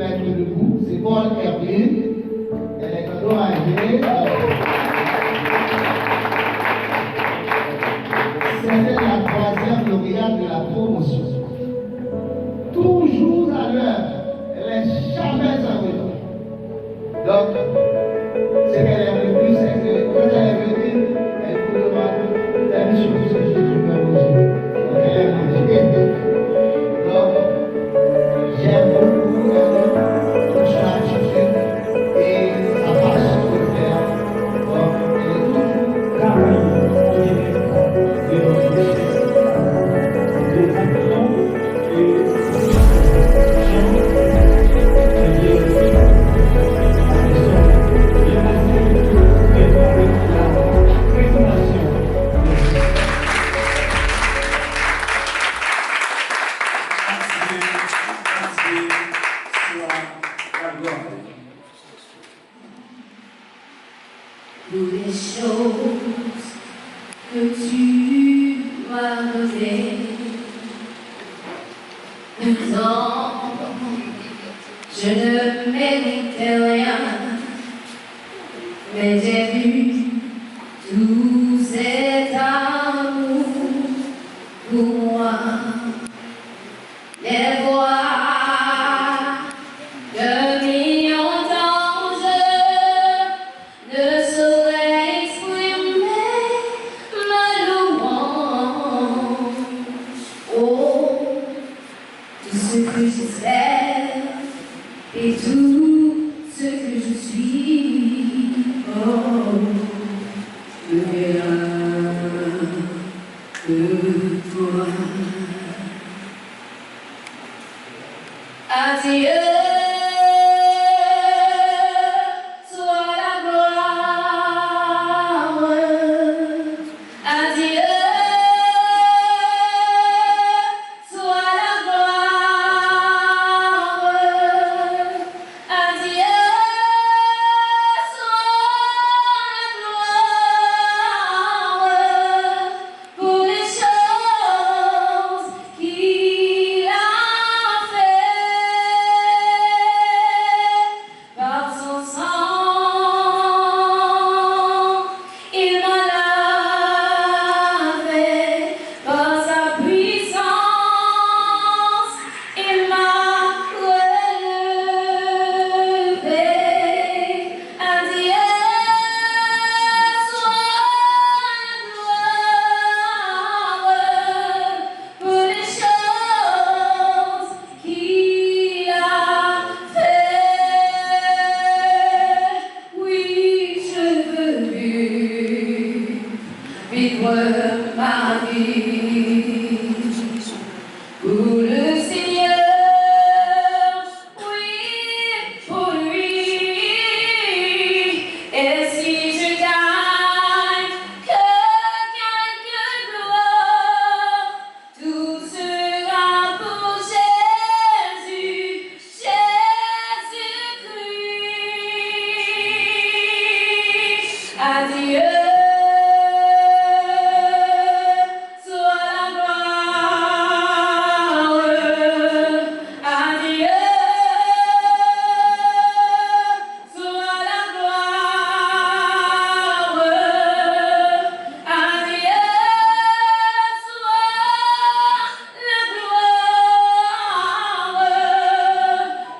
mettre debout. C'est Paul Erwin. Elle est endommagée. C'était la troisième lauréate de la promotion. Toujours à l'heure. Elle n'est jamais en retard. Donc, ce qu'elle aime le plus, c'est que quand elle est venue, elle vous demande la mission que Jésus peut manger. Donc, elle aime manger. Donc, j'aime beaucoup son attitude et sa façon de faire. Donc, elle est toujours pour les choses que tu m'as données. Pourtant, je ne méritais rien, mais j'ai vu tout cet amour pour moi. Les voix d'un million d'anges ne sauraient exprimer ma louange. Oh, tout ce que j'espère et tout ce que je suis, oh, ne vient que toi. Adieu, sois la gloire. Adieu, sois la gloire. Adieu, sois la gloire pour les choses qu'il a fait. Par son sang, il m'a lavé. Par sa puissance, il m'a relevé. Adieu, sois la gloire pour les choses qu'il a fait. Oui, je veux vivre ma vie pour le Seigneur. Oui, pour lui. Et si je gagne que quelques gloires, tout sera pour Jésus, Jésus-Christ. Adieu, sois la gloire. Adieu, sois la gloire. Adieu, sois la gloire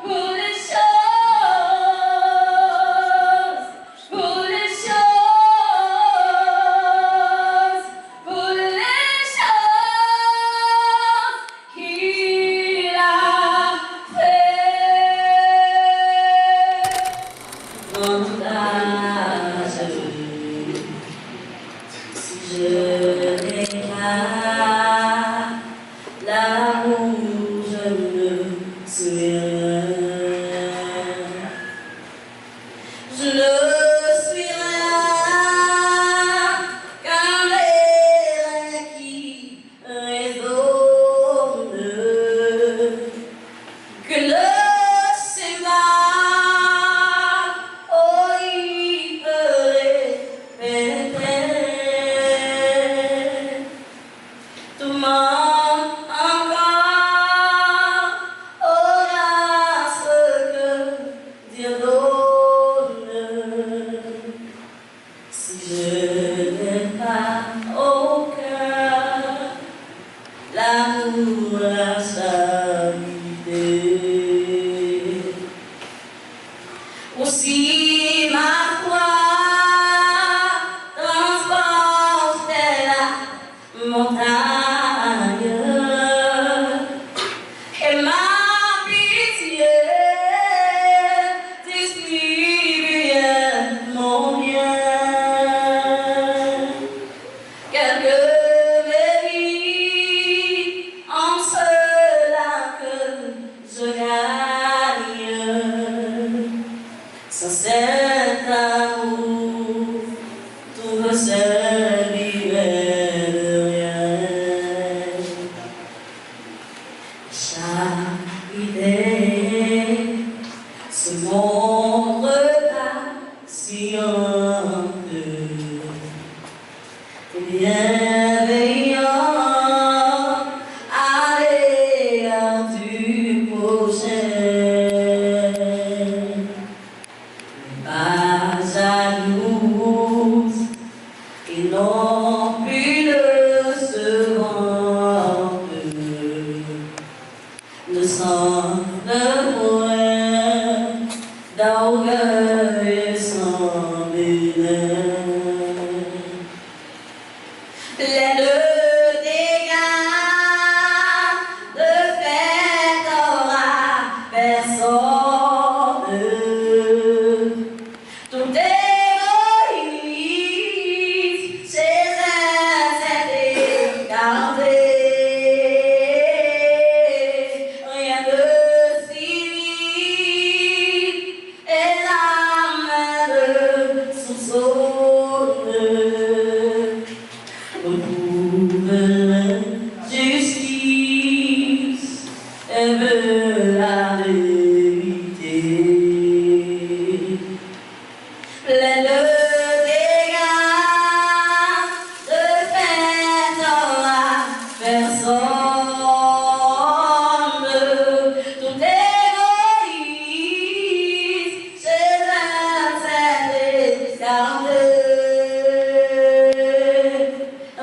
pour les choses, pour les choses, pour les choses qu'il a fait. Mon âge, si je n'ai pas l'amour, je ne suis rien. Je ne suis rien qu'un air qui résonne, que le cheval horrible répétait. Tout le monde encore aura ce que pour la saluer. Aussi ma foi transportait la montagne et ma pitié distribuait mon bien. Quelques mérites en cela que je gagne. Sans cet amour, tout me servirait de rien. Chaque idée se montre patiente et bienveillant à l'égard du prochain. Pas jalouse et non plus décevante, ne sans de moins d'orgueil et sans dédain. Pleine de dégâts, de fait aura personne. Tout égoïste, c'est gardé. Rien de civil et la main de soupçonne. Retrouve l'injustice et veut la vérité. Pleine de dégâts, de fait aura personne. Tout égoïste, c'est gardé.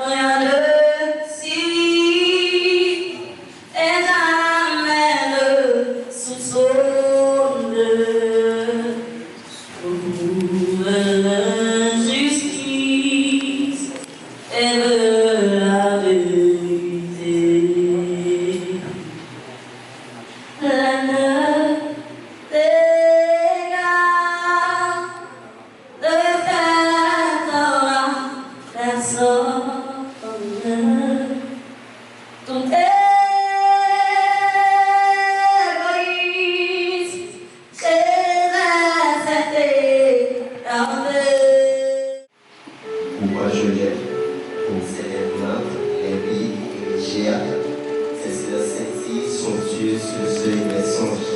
Rien de civil et jamais ne soupçonne. Retrouve l'injustice et veut la vérité. Pleine d'égard, de fait aura personne. Tout égoïste, c'est gardé. Pourquoi je l'aime? Pour ses lèvres blanches, limpides et légères. Ses cils scintillent somptueux sur le seuil des songes.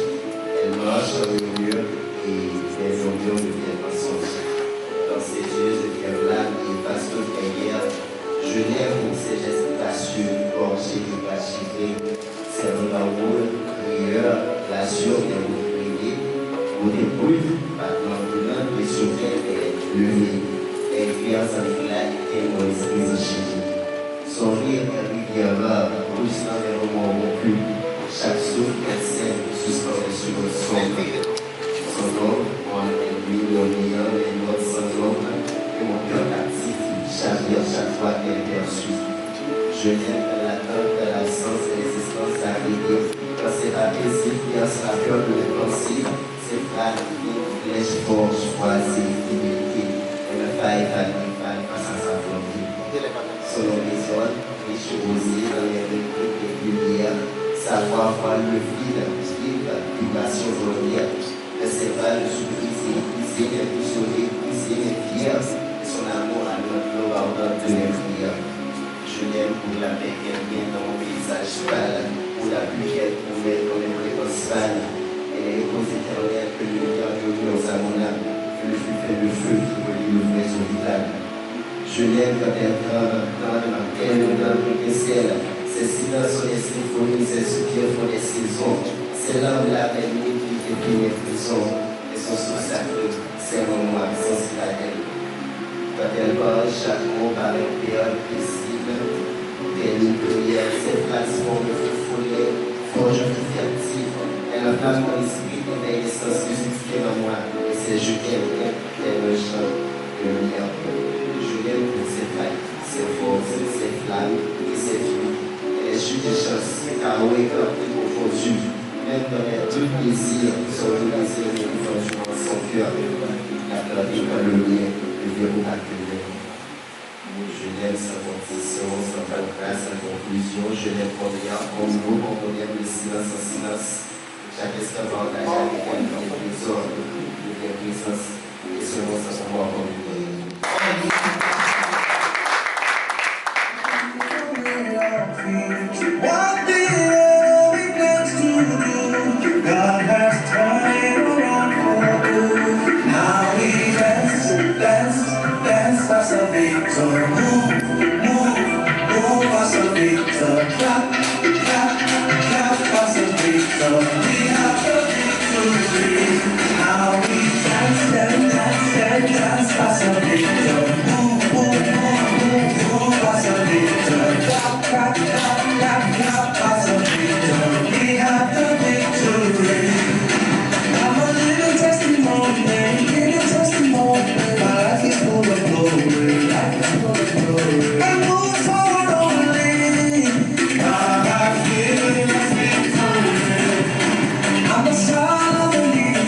Elle marche en murmure et des ambitions deviennent mensonges. Dans ses yeux, je blâme et passe toute guerre. Je l'aime pour ses gestes gracieux, gorgés de bras chiffrés. Ses regards rouges, rieurs, l'azur des routes privées. Au début, battement brûlant, les souvenirs est levé. Elle vient sans éclat et mon esprit enchaîné. Son rire est rivière rare, poussant les romans rompus. Chaque souffle est scène, suspendu sur le son. Son nom, moi, est lui, l'orniant, les notes sans nombre, et mon cœur actif, chavire chaque fois qu'elle est perçue. Je l'aime dans l'attente de l'absence et l'existence arrivée. Quand c'est la paisible, bien sa peur de les penser, c'est fragile, flèche forge, froissée, fidélité. Elle ne faille pas face à sa volonté. Son nom résonne, riche rosé dans les rues régulières. Sa voix voile le vide, vibration volontaire. Ne sait pas le surprise, épuisé, impulsionné, épuisé, mais fier. Son amour à notre ardente de mes prières. Je l'aime pour la paix qu'elle vient dans mon paysage pâle, pour la pluie qu'elle promet comme une réponse pâle. Elle est répose éternelle que le cœur murmure à mon âme, que le feu fait le feu qui relie le vrai au village. Je l'aime quand elle tremble dans ma peine, dans mon ciel. Ses silences sont des symphonies, ses soupirs font des saisons. C'est l'âme la belle nuit qui déplie mes frissons. Et son souffle sacré, c'est mon moi sans citadelle. Quand elle parle, chaque mot paraît paisible. Telle une prière, ses phrases font le feu l'âme, dans l'esprit, éveille les sens musiques en moi. Et c'est je t'aime, tel un chant de lumière. Je l'aime pour ses failles, ses forces, ses flammes et ses fruits. Elle est juste des chances, car on est comme plus confondu. Même dans les deux plaisirs, son plaisir et dans son cœur. La clarté comme le mien, le verrou acculé. Je l'aime sans condition, sans palpable, sans conclusion. Je l'aime comme rien, comme nous, comme on aime le silence en silence. Chaque instant va engager avec elle dans les hommes, les puissances, et selon sa pouvoir communiquer. What the hell we plans to do? God has turned it around for good. Now we dance, dance, dance as a victor. Move, move, move as a victor. Clap, clap, clap as a victor. We have the victory. Now we dance, dance, dance, dance as a victor. Move, move, move, move as a victor. Clap, clap, clap, clap, clap as a victor. We have the victory. I'm a living testimony, living testimony. My life is full of glory, life is full of glory. I move forward only. God has given us victory. I'm a son of the living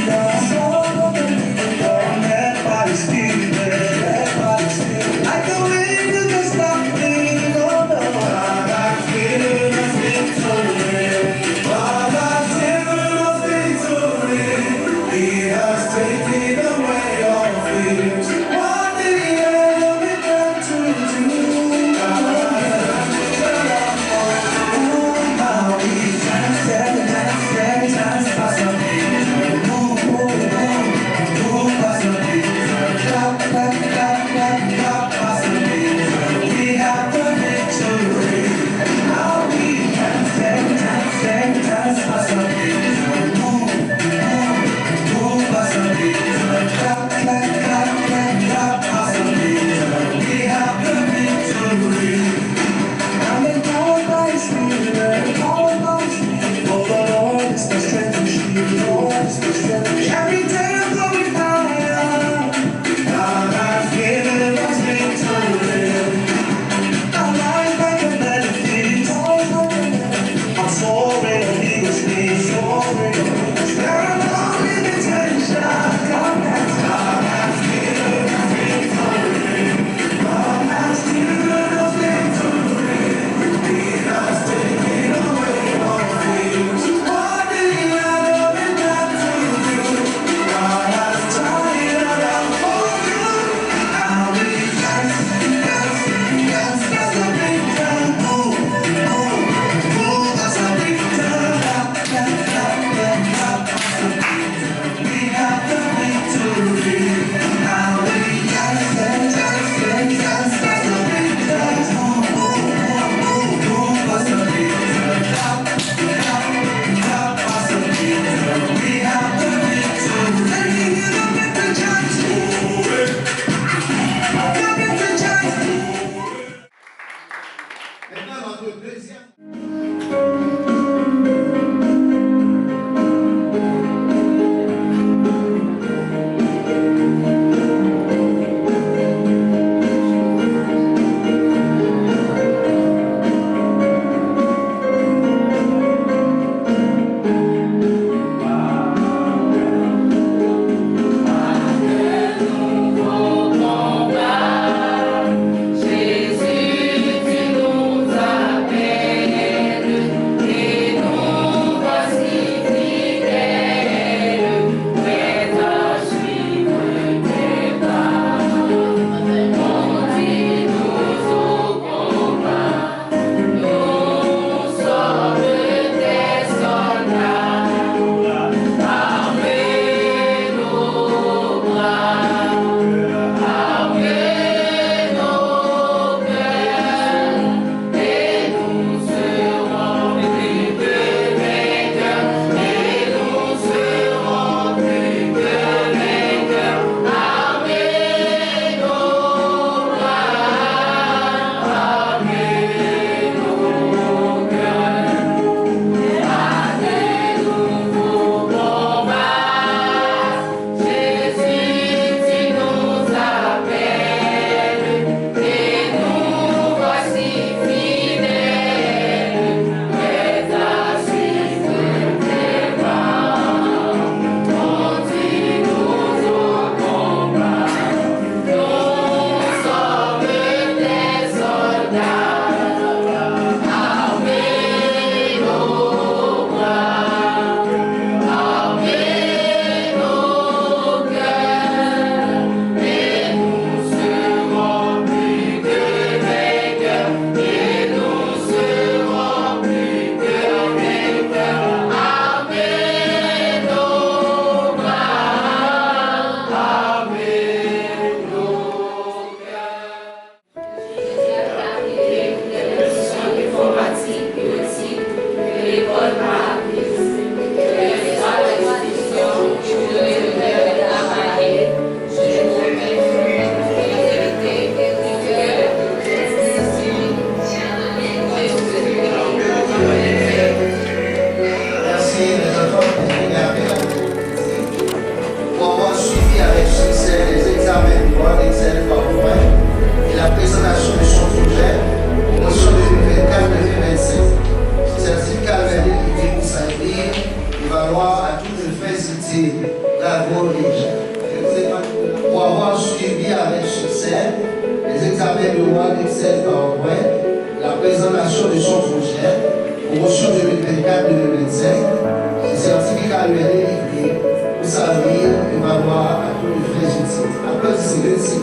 applaudissez le site.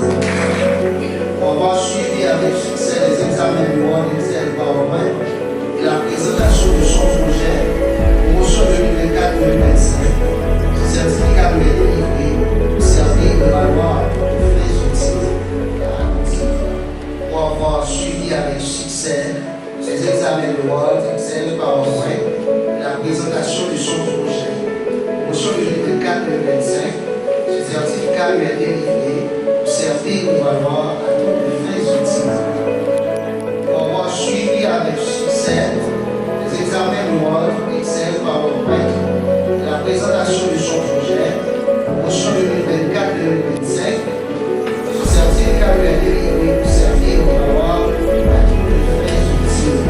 Pour avoir suivi avec succès les examens du Word Excel PowerPoint et la présentation de son projet, promotion 2024-2025. Ce certificat lui est délivré pour servir de valoir de frais utiles. Pour avoir suivi avec succès les examens de Word Excel PowerPoint et la présentation de son projet, promotion 2024-2025. Ce certificat lui est délivré pour servir de valoir à toutes les fins utiles. Pour avoir suivi avec succès les examens de Word, Excel, PowerPoint, et la présentation de son projet, promotion 2024-2025, ce certificat lui est délivré pour servir de valoir à toutes les fins utiles.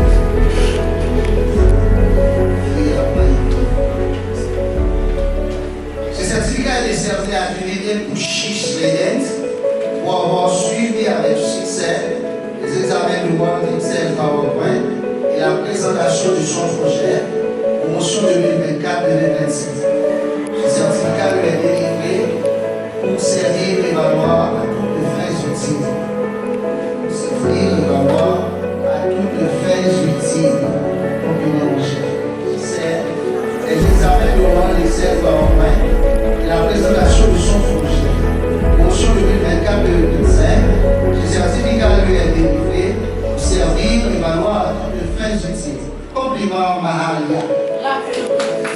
Ce certificat est décerné à l'unité pour Chiche Legend pour avoir suivi avec succès les examens de Word, Excel, PowerPoint et la présentation de son projet, promotion 2024-2025. Ce certificat lui est délivré pour servir et valoir à toutes les fins utiles. Servir et valoir à toutes les fins utiles. C'est les examens de Word, Excel, PowerPoint et la présentation de son projet. Promotion 2024-2025, ce certificat lui est délivré pour servir et valoir à toutes les fins utiles. Compliment Mahalia.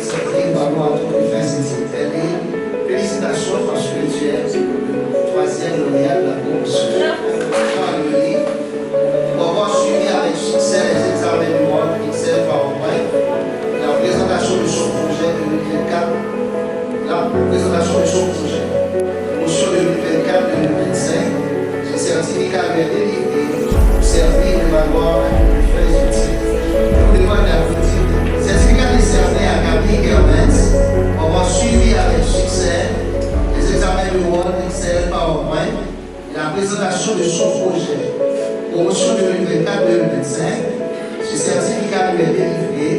Servir et valoir à toutes les fins utiles. Félicitations parce que tu es le troisième lauréat de la promotion. Pour avoir suivi avec succès les examens de Word, Excel, PowerPoint, la présentation de son projet 2024, la présentation de son projet. Promotion 2024-2025, ce certificat lui est délivré pour servir et valoir à toutes les fins utiles. Je vous demande d'applaudir. Certificat décerné à Camille Germans pour avoir suivi avec succès les examens de Word, Excel, PowerPoint et la présentation de son projet. Promotion 2024-2025, ce certificat lui est délivré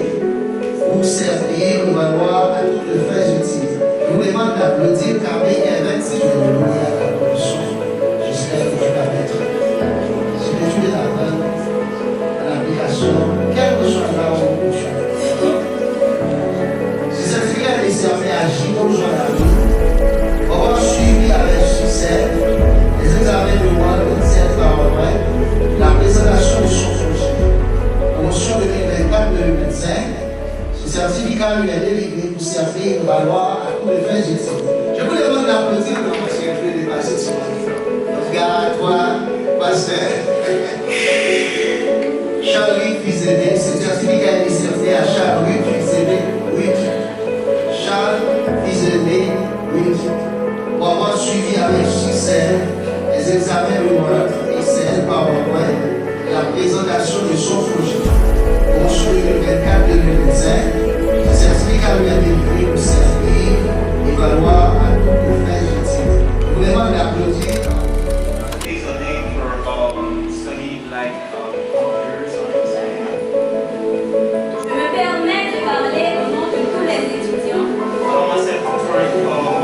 pour servir et valoir à toutes les fins utiles. Je vous demande d'applaudir Camille Germans si je vais vous donner à la promotion. J'espère que tu vas mettre. Si tu es là à l'application, quelle que soit là où tu es. Ce certificat est décerné à Gino Joanami pour avoir suivi avec succès les examens de Word, Excel, PowerPoint, la présentation de son projet. Promotion 2024-2025, ce certificat lui est délivré pour servir et valoir à tous les fins utiles. Je vous demande d'applaudir parce qu'il peut dépasser ce matin. Regarde, toi, pasteur. Charles-Louis Fizédé, ce certificat est décerné à Charles-Louis Fizédé, oui. Charles Fizédé, oui. Pour avoir suivi avec succès les examens de Word, Excel, PowerPoint et la présentation de son projet. Promotion 2024-2025, ce certificat lui est délivré pour servir et valoir à toutes les fins utiles. Je vous demande d'applaudir. Is a name for study like computers or something. Je me permets de parler au nom de tous les étudiants Allow myself to try to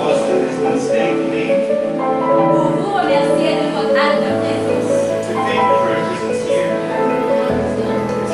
us to this mistake made pour vous remercier de votre acte de présence. to thank you for your presence here, Je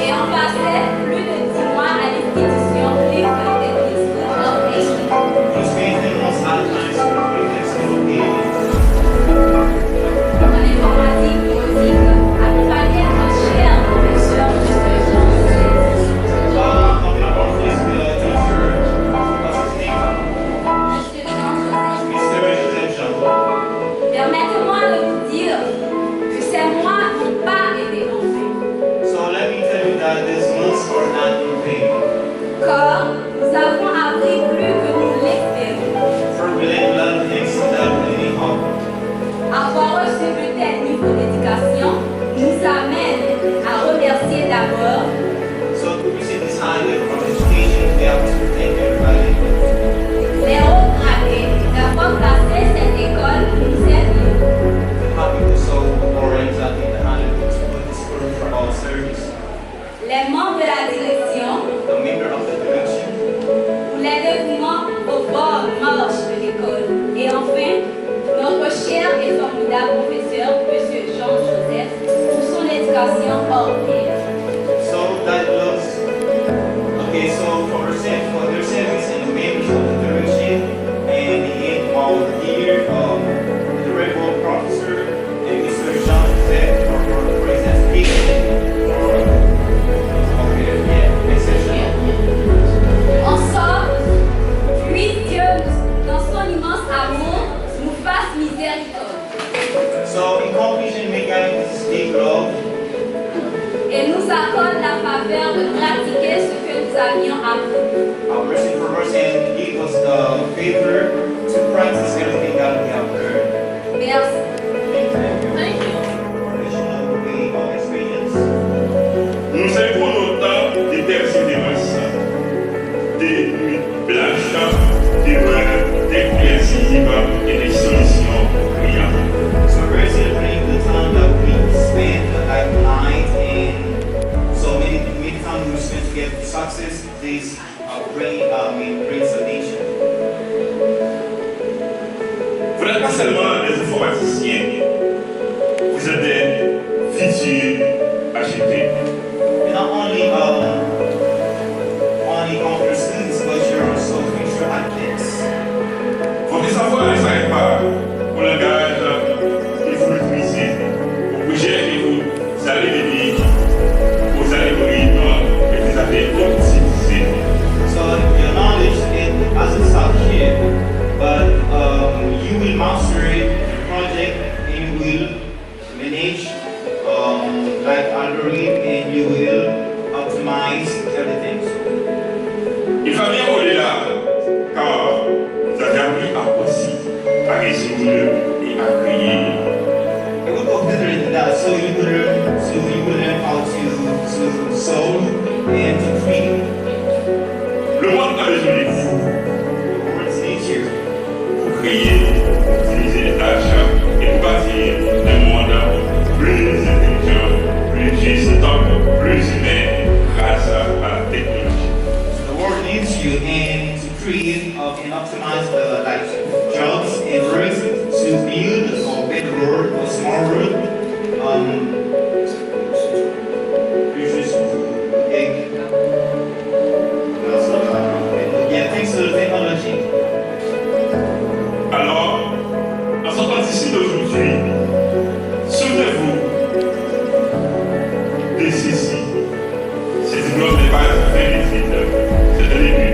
pratiqué ce que nous avions appris. Mercy for us and give us the favor to practice everything that we have learned. Merci. Thank you. For additional way of experience. Nous avons longtemps de persévérance, des nuits blanches, des heures d'éclaircissement et des solutions brillantes. So we're celebrating the time that we spent like night and so many times we spent to get success. This bring solution. Vous n'êtes pas seulement des informaticiens, vous êtes des futurs architectes. You're not only computer students, but you're also future architects. Votre savoir ne s'arrête pas au langage que vous utilisez, au projet que vous allez mener, aux algorithmes que vous avez optimisés. So your knowledge it doesn't stop here, but you will master it, the project, and you will manage like algorithm, and you will optimize everything. Il va bien au-delà, car vous avez appris à penser, à résoudre et à créer. It will go further than that, so you will learn how to solve and to create. Le monde a besoin de vous The words nature. pour créer, utiliser les tâches et pour bâtir un monde plus intelligent, plus juste, plus humain grâce à la technologie. The world needs you and to create and optimize the like jobs and works to build a better world, a smart world. Yeah, thanks to the technology. Alors, en sortant d'ici d'aujourd'hui, souvenez-vous de ceci. Ces diplômes n'est pas un fait d'études, c'est un début.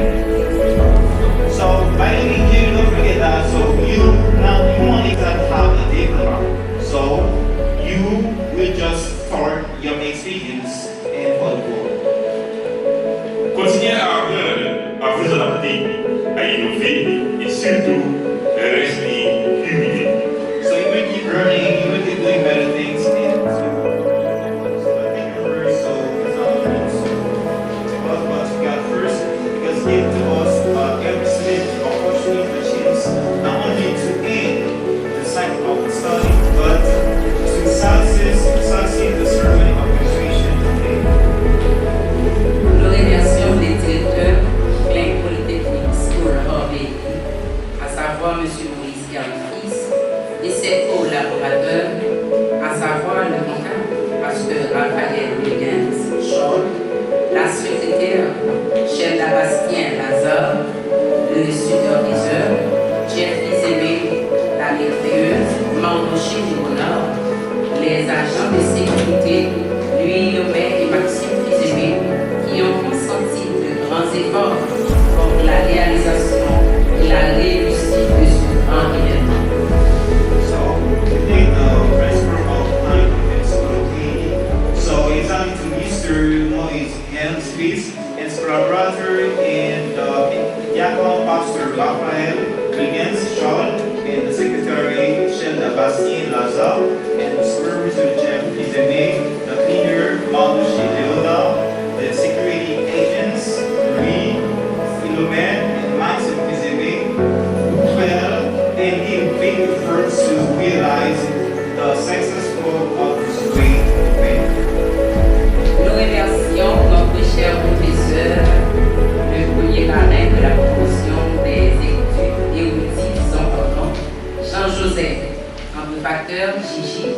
So by leaving here, don't forget that. So you won't exactly have a diploma. So you will just start your experience and for the world. Continuez à apprendre, à vous adapter, à innover et surtout, rester humilié. So you will keep learning, you will keep doing better things, and so I think the verse, so it's not to us, but to God first, because He gave to us every single opportunity, the chance, not only to end the cycle of the study, but to succeed the sermon of administration today. Nous remercions les directeurs Klein Polytechnic School Harvey, à savoir M. Maurice Garry-Fils, et ses collaborateurs, à savoir le comptable, pasteur Raphaël Huygens Scholl, la secrétaire Sheila Bastien Lazare, le superviseur Jeffrey Zébé, la maîtreuse Mardoché Dumonard, les agents de sécurité Louis Aubert et Maxime Fizébé, qui ont consenti de grands efforts pour la réalisation et la réussite de ce grand événement. So today the principal of Klein School of so it's time to Mr. Moise Hans Fils and his collaborator and Diakon Pastor Raphael Huygens Scholl and the secretary Sheila Bastien Lazare and the supervisor Jeff Fizeme, the cleaner Malushi Leoda, the security agents Louis Philomen and Maxime Fizeme, and give big efforts to realize the successful of this great event. Nous remercions notre cher professeur, le premier parrain de la promotion des études érudits sans ordre, Jean-Joseph, facteur Gigi,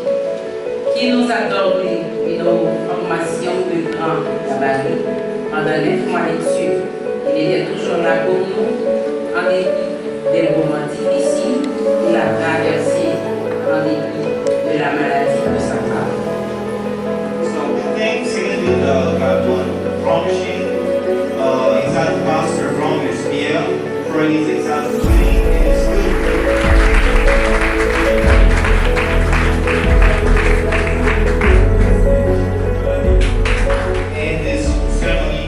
qui nous a donné une formation de grand gabarit pendant 9 mois d'études. Il était toujours là pour nous, en dépit des moments difficiles qu'il a traversés, en dépit de la maladie de sa femme. So thanks again to the promising exact pastor from SBL for his exact training and his and this ceremony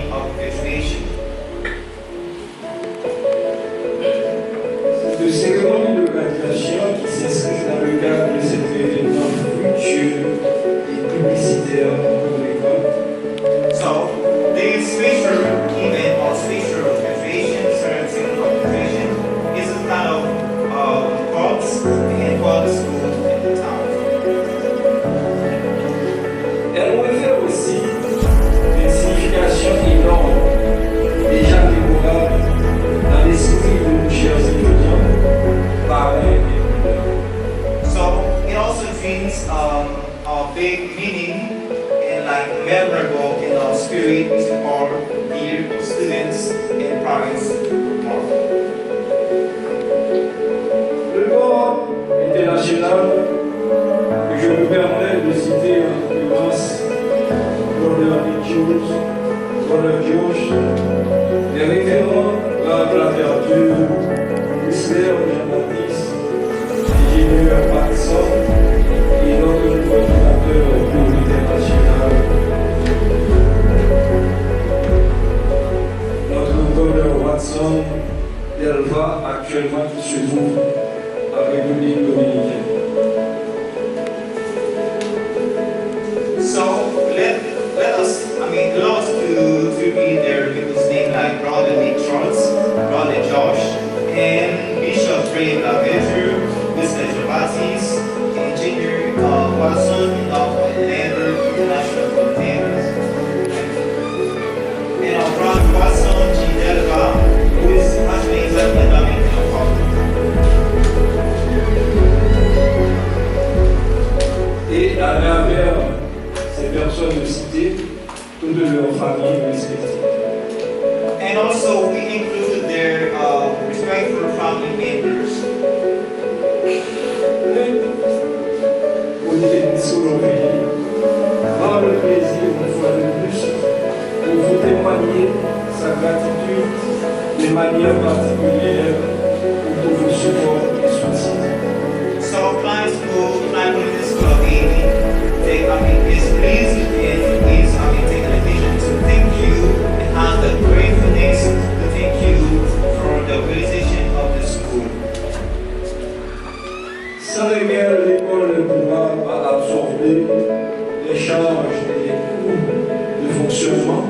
parents more. Le corps international, je me permets de citer en l'occurrence Brother George, les référents à la verdure, Whistler Jean-Baptiste, ingénieur Matson et notre coordinateur au comité national. Notre Brother Watson Delva, actuellement qui se trouve en République dominicaine. So let us, allow us to read their people's name like Brother Nick Charles, Brother Josh, and Bishop Ray Lavezu, Mr. Jabazis, Engineer Watson of Labor International Containers, and our brother Watson G. Delva, who is actually in the Dominican Republic. Et à travers ces personnes citées, toutes leurs familles respectives. And also we included their respectful family members. Au niveau de Solovélie, avoir le plaisir une fois de plus de vous témoigner sa gratitude de manière particulière pour vos supports et soutien. So clients who climb in this club is pleased and is taking a vision to thank you and has the gratefulness to thank you for the organization of the school. Sans lesquels l'école ne pourra pas absorber les charges et les coûts de fonctionnement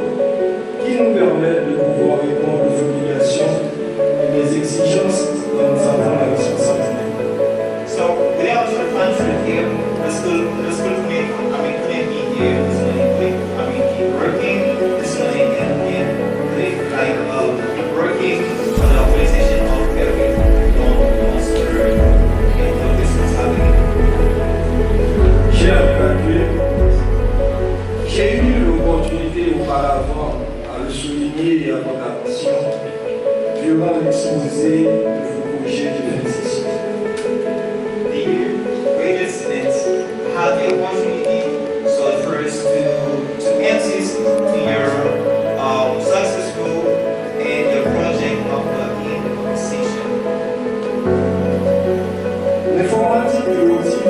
qui nous permettent de pouvoir répondre aux obligations et les exigences dont nous avons la responsabilité. So without your function here, the school couldn't be here. It's going to keep working. It's going to keep working on the organization of every monster and the business happening. Chers gradués, j'ai eu l'opportunité auparavant à le souligner et à votre attention durant l'exposé de vos projets de fin de session. Dear great students, have the opportunity so first to insist in your successful and your project of the in session. L'informatique de l'audit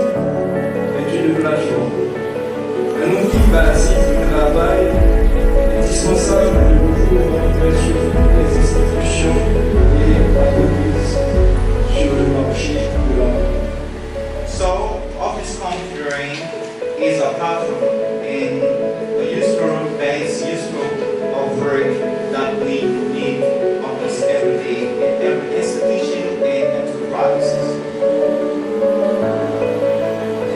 est une plateforme, un outil basique de travail indispensable de nos jours sur toutes les institutions et entreprises sur le marché de l'emploi. So office computing is a platform and a useful of work that we need almost every day in every institution and enterprises.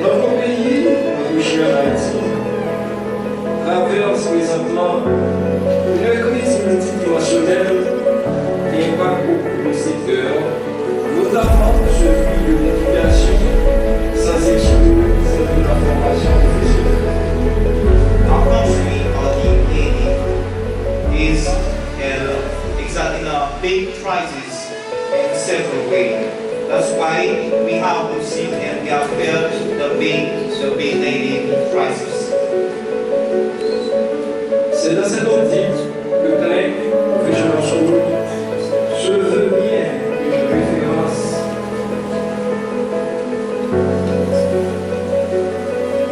Notre pays, notre cher Haïti, traverse présentement une crise multidimensionnelle qui impacte beaucoup de secteurs, notamment celui de l'éducation, sans exclure celle de la formation professionnelle. Our country, is in a big crisis in several ways. That's why we have received and we have felt the big dating crisis. C'est dans cette optique que CLEC, Professional School, se veut bien une référence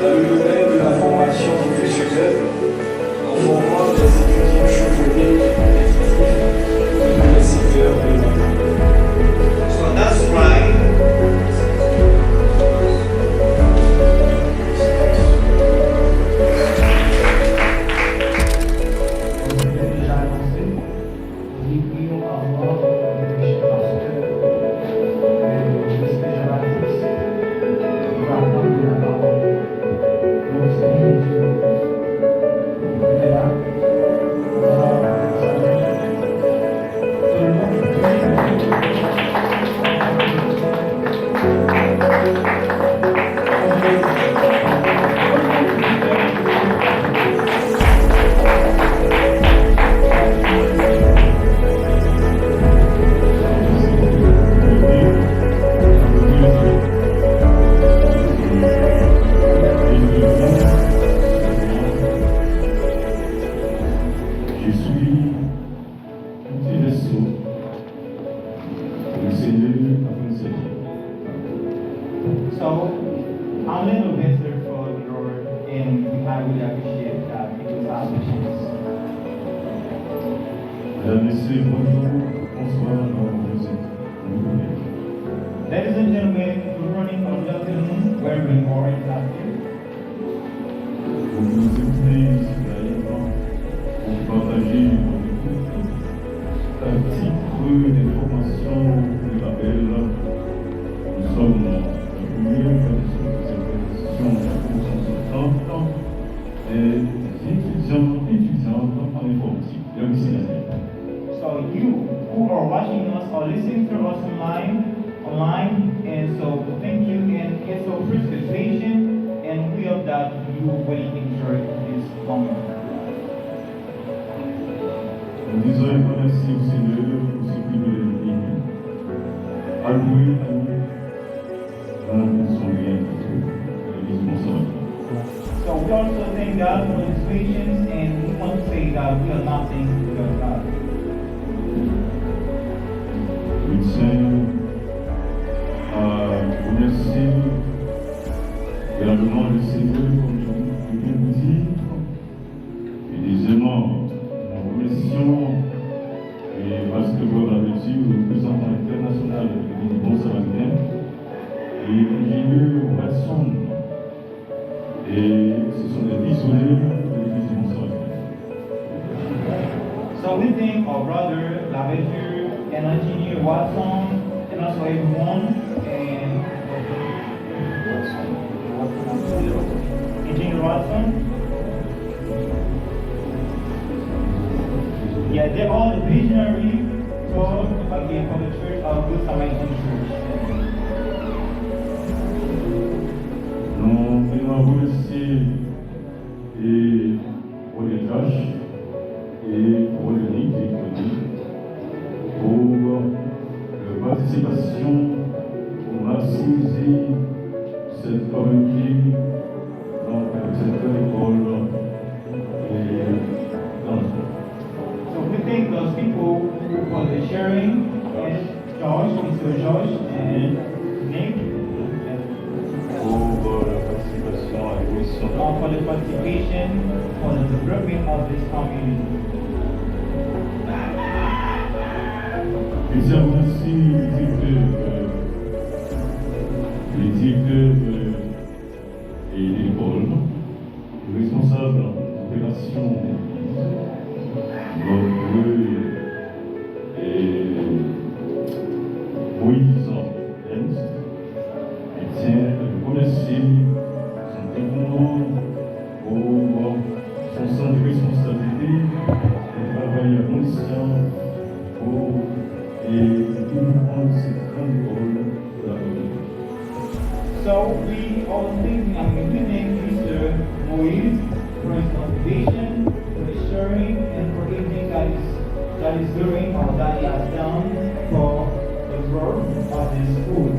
dans le domaine de la formation professionnelle en formant des étudiants chevronnés et dans les secteurs de l'emploi. So that's why Mesdames, Messieurs, bonjour, bonsoir, bonjour. Ladies and gentlemen, good morning or good afternoon, wherever you are in Africa. Vous nous écoutez ici d'ailleurs pour partager un titre d'information qui rappelle nous sommes la première organisation de la Constitution et étudiantes en informatique. So you who are watching us or listening to us online, and so thank you and it's so participation, and we hope that you will enjoy this moment. Nous disons un grand merci au Seigneur pour ce qu'il nous a dit. Alloué à nous, dans son lien avec l'Église. So we also thank God for His patience, and we want to say that we are nothing without God. Je tiens à remercier également le Seigneur, comme je viens de vous dire. Et deuxièmement, nous remercions, parce que vous avez dit, le représentant international de l'Église Bon Samaritain et l'ingénieur Watson. Et ce sont des visionnaires de l'Église Bon Samaritain. So we thank our brother Laveture and engineer Watson and also everyone and Engineer Watson. Yeah, they're all the visionary for the Church of Good Samaritan Church. Nous voulons remercier pour les tâches et pour l'unité pour leur participation pour maximiser cette communauté dans cette école et dans So we thank those people for the sharing, and Josh, Mr. Josh, and Nick, pour la participation à l'évolution. for the participation, for the development of this community. Et ça aussi les directeurs et l'école, les responsables d'opération, notre Moïse Ernst, et tient à remercier son dévouement pour son sens de responsabilité et travail à conscient pour So we all think, we thank Mr. Moise for his motivation, for his sharing, and for everything that is doing or that he has done for the work of this school.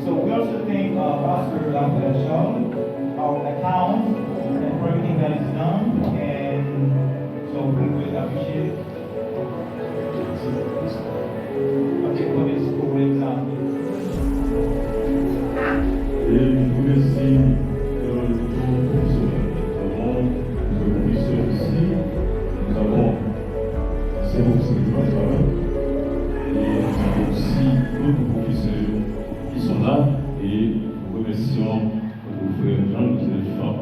So we also thank Pastor Lambert, our account, and for everything that is done, and so we will appreciate for this school example. Et je vous remercie de tout professeur. Nous avons des professeurs ici, nous avons ces professeurs qui vont travailler, et nous avons aussi d'autres professeurs qui sont là, et nous remercions nos frères Jean-Joseph Champ.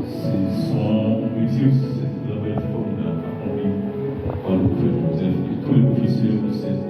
Ce sont petits aussi, c'est un travail formidable accompli par le frère Joseph et tous les professeurs de cette